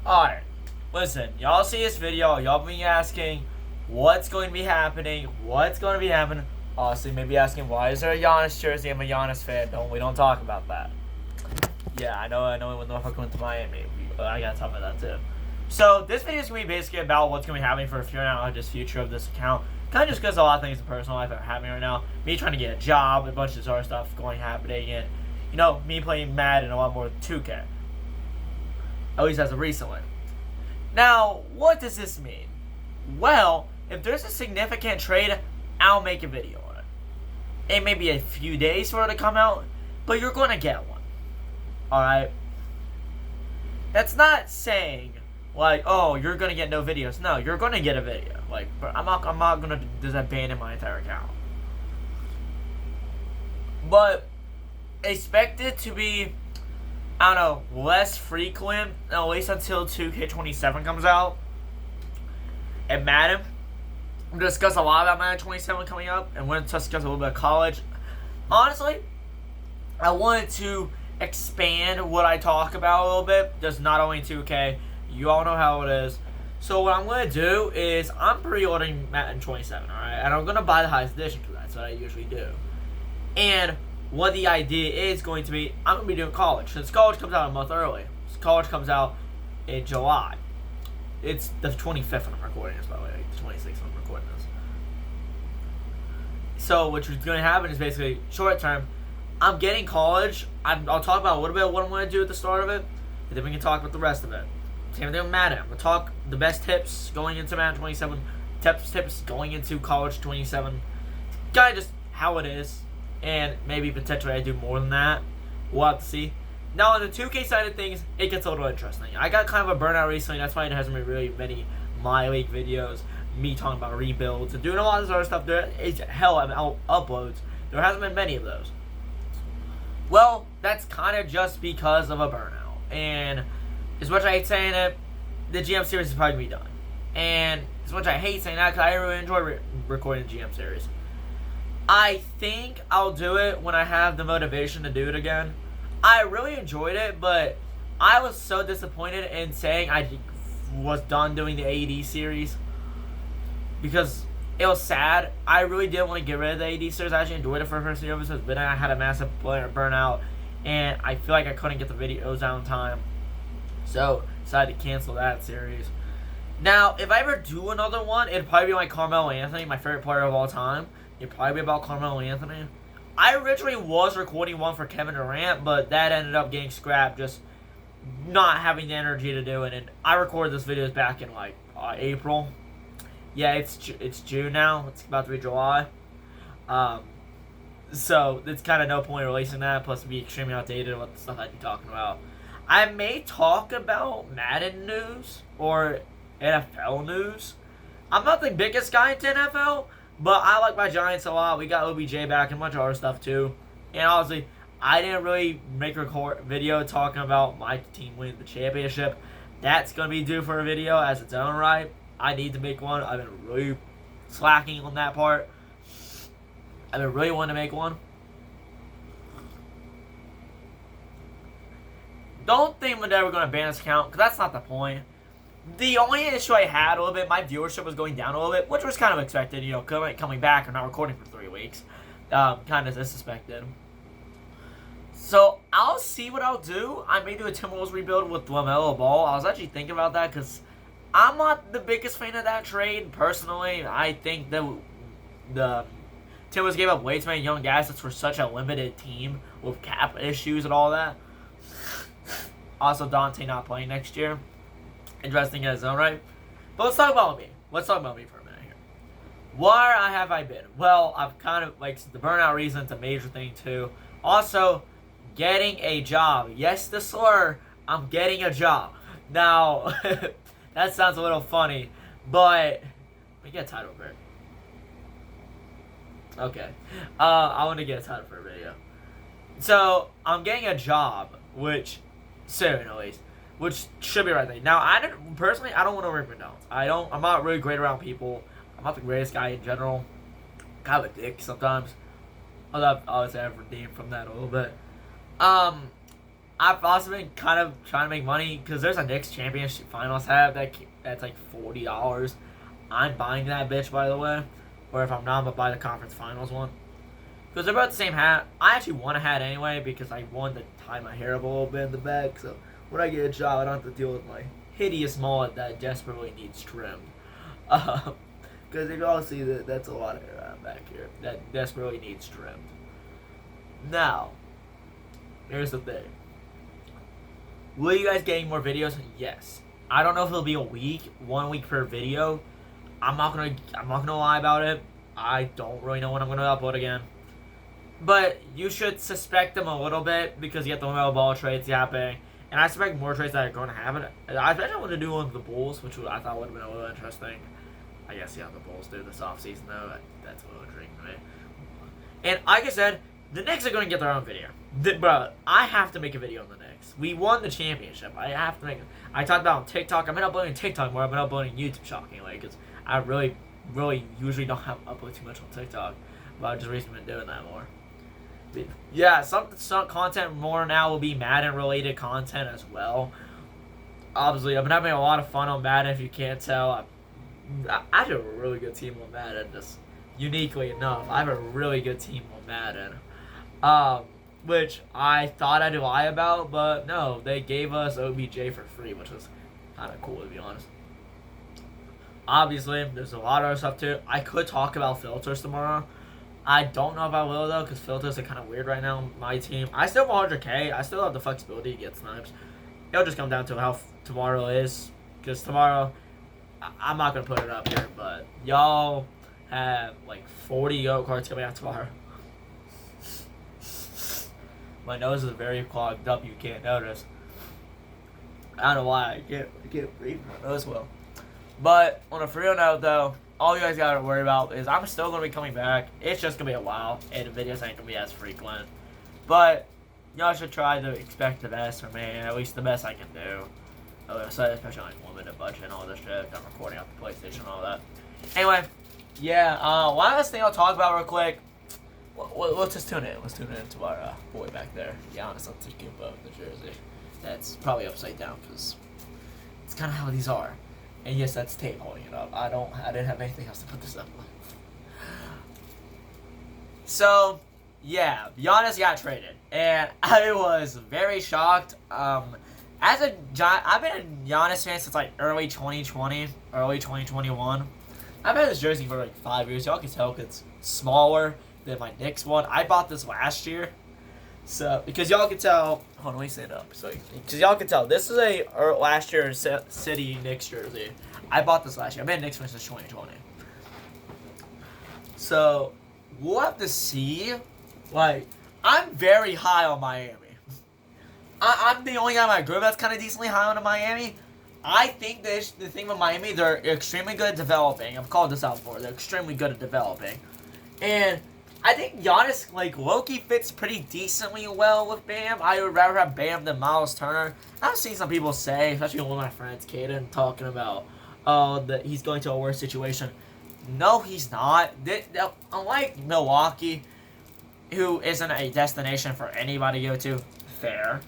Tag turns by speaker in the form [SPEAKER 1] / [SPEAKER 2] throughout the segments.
[SPEAKER 1] Alright, listen, y'all see this video, y'all be asking what's going to be happening, Honestly, maybe asking why is there a Giannis jersey? I'm a Giannis fan. We don't talk about that. Yeah, I know when the fuck went to Miami, I gotta talk about that too. So this video is gonna be basically about what's gonna be happening for a few now, just future of this account. Kind of just because a lot of things in personal life are happening right now. Me trying to get a job, a bunch of this other stuff happening, and me playing Madden a lot more than 2K. At least as of recently. Now, what does this mean? Well, if there's a significant trade, I'll make a video on it. It may be a few days for it to come out, but you're gonna get one. Alright? That's not saying, like, oh, you're gonna get no videos. No, you're gonna get a video. Like, I'm not gonna just abandon my entire account. But, expect it to be, I don't know, less frequent, at least until 2K27 comes out. And Madden, I'm going to discuss a lot about Madden 27 coming up, and we're going to discuss a little bit of college. Honestly, I wanted to expand what I talk about a little bit, just not only 2K. You all know how it is. So what I'm going to do is, I'm pre-ordering Madden 27, alright? And I'm going to buy the highest edition for that, that's what I usually do. And what the idea is going to be, I'm going to be doing college. Since college comes out a month early. College comes out in July. It's the 25th when I'm recording this, by the way. The 26th when I'm recording this. So, what's going to happen is basically, short term, I'm getting college. I'll talk about a little bit of what I'm going to do at the start of it. And then we can talk about the rest of it. Same thing with Madden. I'm going to talk the best tips going into Madden 27. Tips going into college 27. Kind of just how it is. And maybe potentially I do more than that. We'll have to see. Now on the 2K side of things, it gets a little interesting. I got kind of a burnout recently. That's why there hasn't been really many My League videos. Me talking about rebuilds and doing a lot of this other stuff. There is hell of uploads. There hasn't been many of those. Well, that's kind of just because of a burnout. And as much as I hate saying it, the GM series is probably going to be done. And as much as I hate saying that, because I really enjoy recording the GM series. I think I'll do it when I have the motivation to do it again. I really enjoyed it, but I was so disappointed in saying I was done doing the AED series. Because it was sad. I really didn't want to get rid of the AED series. I actually enjoyed it for the first few episodes, but then I had a massive burnout. And I feel like I couldn't get the videos out in time. So, decided to cancel that series. Now, if I ever do another one, it'd probably be like Carmelo Anthony, my favorite player of all time. It'd probably be about Carmelo Anthony. I originally was recording one for Kevin Durant, but that ended up getting scrapped, just not having the energy to do it. And I recorded this video back in like April. Yeah, it's June now. It's about to be July. So it's kind of no point releasing that. Plus, it'd be extremely outdated with the stuff I'd be talking about. I may talk about Madden news or NFL news. I'm not the biggest guy into NFL. But I like my Giants a lot. We got OBJ back and a bunch of other stuff too. And honestly, I didn't really make a video talking about my team winning the championship. That's going to be due for a video as its own right. I need to make one. I've been really slacking on that part. I've been really wanting to make one. Don't think I'm never going to ban this account, because that's not the point. The only issue I had a little bit, my viewership was going down a little bit, which was kind of expected, coming back or not recording for 3 weeks. Kind of suspected. So, I'll see what I'll do. I may do a Timberwolves rebuild with LaMelo Ball. I was actually thinking about that because I'm not the biggest fan of that trade, personally. I think that the Timberwolves gave up way too many young assets for such a limited team with cap issues and all that. Also, Dante not playing next year. Interesting in his own right. But let's talk about me. Let's talk about me for a minute here. Where have I been? Well, I've kind of, like, the burnout reason's a major thing, too. Also, getting a job. Yes, the slur, I'm getting a job. Now, that sounds a little funny, but, let me get a title for it. Okay. I want to get a title for a video. So, I'm getting a job, which, soon at least. Which should be right there. Now, I don't want to work McDonald's. I'm not really great around people. I'm not the greatest guy in general. Kind of a dick sometimes. Although obviously I've redeemed from that a little bit. I've also been kind of trying to make money because there's a Knicks championship finals hat that's like $40. I'm buying that bitch, by the way. Or if I'm not, I'm gonna buy the conference finals one. Because they're both the same hat. I actually want a hat anyway because I wanted to tie my hair up a little bit in the back. So when I get a job, I don't have to deal with my hideous mullet that desperately needs trimmed. Because if y'all see that's a lot of hair back here that desperately needs trimmed. Now, here's the thing. Will you guys get any more videos? Yes. I don't know if it'll be a week, 1 week per video. I'm not gonna lie about it. I don't really know when I'm gonna upload again. But you should suspect them a little bit because you get the Lamelo Ball trades happening. And I expect more trades that are going to happen. I especially want to do one with the Bulls, which I thought would have been a little interesting. I guess, yeah, the Bulls do this offseason, though. That's a little intriguing to me. And like I said, the Knicks are going to get their own video. Bro, I have to make a video on the Knicks. We won the championship. I have to make it. I talked about on TikTok. I've been uploading TikTok more. I've been uploading YouTube, shockingly, because I really usually don't upload too much on TikTok. But I've just recently been doing that more. But yeah, some content more now will be Madden-related content as well. Obviously, I've been having a lot of fun on Madden, if you can't tell. I have a really good team on Madden, just uniquely enough. I have a really good team on Madden. Which I thought I'd lie about, but no, they gave us OBJ for free, which was kind of cool, to be honest. Obviously, there's a lot of other stuff too. I could talk about filters tomorrow. I don't know if I will, though, because filters are kind of weird right now on my team. I still have 100K. I still have the flexibility to get snipes. It'll just come down to how tomorrow is, because tomorrow, I'm not going to put it up here, but y'all have like 40 Go cards coming out tomorrow. My nose is very clogged up, you can't notice. I don't know why, I can't breathe my nose well. But on a real note, though, all you guys gotta worry about is I'm still gonna be coming back. It's just gonna be a while, and the videos ain't gonna be as frequent. But y'all should try to expect the best from me, at least the best I can do. Especially on like limited budget and all this shit. I'm recording off the PlayStation and all that. Anyway, yeah. One last thing I'll talk about real quick. Let's just tune in. Let's tune in to our boy back there, Giannis Antetokounmpo, the jersey. That's probably upside down because it's kind of how these are. And yes, that's tape holding it up. I didn't have anything else to put this up with. So, yeah, Giannis got traded, and I was very shocked. I've been a Giannis fan since like early 2020, early 2021. I've had this jersey for like 5 years. Y'all can tell it's smaller than my Knicks one. I bought this last year. So, because y'all can tell, hold on, let me stand up. So, because y'all can tell, this is a last year City Knicks jersey. I bought this last year. I've been a Knicks fan since 2020. So, we'll have to see. Like, I'm very high on Miami. I'm the only guy in my group that's kind of decently high on Miami. I think the thing with Miami, they're extremely good at developing. I've called this out before. They're extremely good at developing. And I think Giannis, like, low-key fits pretty decently well with Bam. I would rather have Bam than Miles Turner. I've seen some people say, especially one of my friends, Caden, talking about, that he's going to a worse situation. No, he's not. Unlike Milwaukee, who isn't a destination for anybody to go to, fair.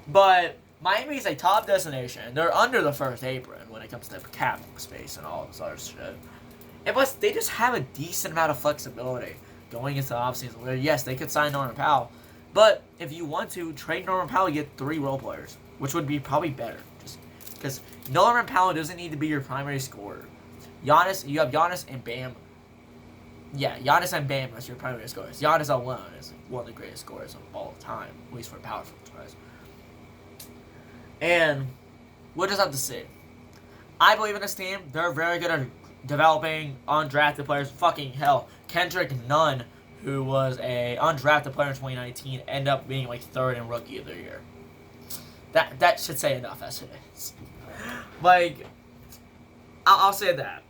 [SPEAKER 1] But Miami is a top destination. They're under the first apron when it comes to cap space and all this other shit. And plus, they just have a decent amount of flexibility going into the offseason, where yes, they could sign Norman Powell, but if you want to trade Norman Powell, you get 3 role players, which would be probably better, just because Norman Powell doesn't need to be your primary scorer. You have Giannis and Bam. Yeah, Giannis and Bam as your primary scorers. Giannis alone is one of the greatest scorers of all time, at least for power franchise. And we'll just have to see. I believe in this team. They're very good at developing undrafted players. Fucking hell, Kendrick Nunn, who was a undrafted player in 2019, ended up being like 3rd in Rookie of the Year. That should say enough as it is. Like, I'll say that.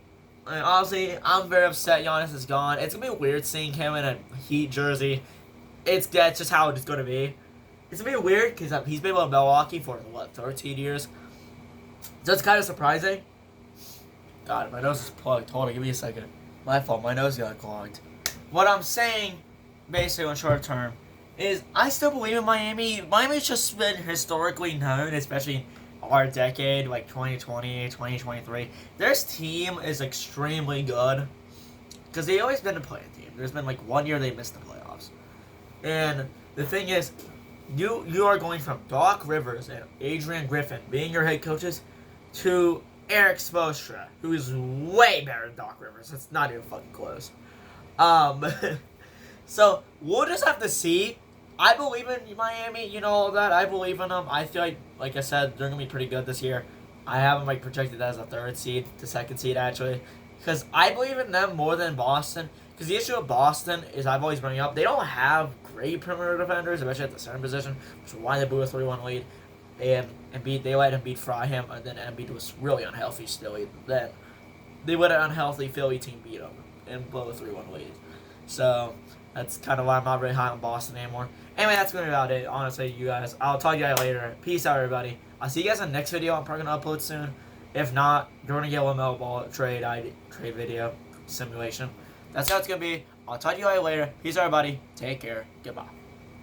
[SPEAKER 1] Like, honestly, I'm very upset Giannis is gone. It's gonna be weird seeing him in a Heat jersey. That's just how it's gonna be. It's gonna be weird because he's been with Milwaukee for 13 years. So it's kind of surprising. God, my nose is plugged. Hold on, give me a second. My fault, my nose got clogged. What I'm saying, basically, in short term, is I still believe in Miami. Miami's just been historically known, especially our decade, like 2020, 2023. Their team is extremely good because they always been a play-in team. There's been like 1 year they missed the playoffs, and the thing is, you are going from Doc Rivers and Adrian Griffin being your head coaches to Eric Spoelstra, who is way better than Doc Rivers. It's not even fucking close. Um, so we'll just have to see. I believe in Miami, you know all that. I believe in them. I feel like I said, they're gonna be pretty good this year. I have them like projected as a third seed, the second seed actually, because I believe in them more than Boston. Because the issue with Boston is I've always bringing up they don't have great perimeter defenders, especially at the center position, which is why they blew a 3-1 lead. And Embiid, they let Embiid fry him, and then Embiid was really unhealthy still. Then they let an unhealthy Philly team beat them and blow a 3-1 lead. So that's kind of why I'm not really high on Boston anymore. Anyway, that's going to be about it. Honestly, you guys, I'll talk to you guys later. Peace out, everybody. I'll see you guys in the next video. I'm probably going to upload soon. If not, you're going to get a LaMelo Ball trade video simulation. That's how it's going to be. I'll talk to you guys later. Peace out, everybody. Take care. Goodbye.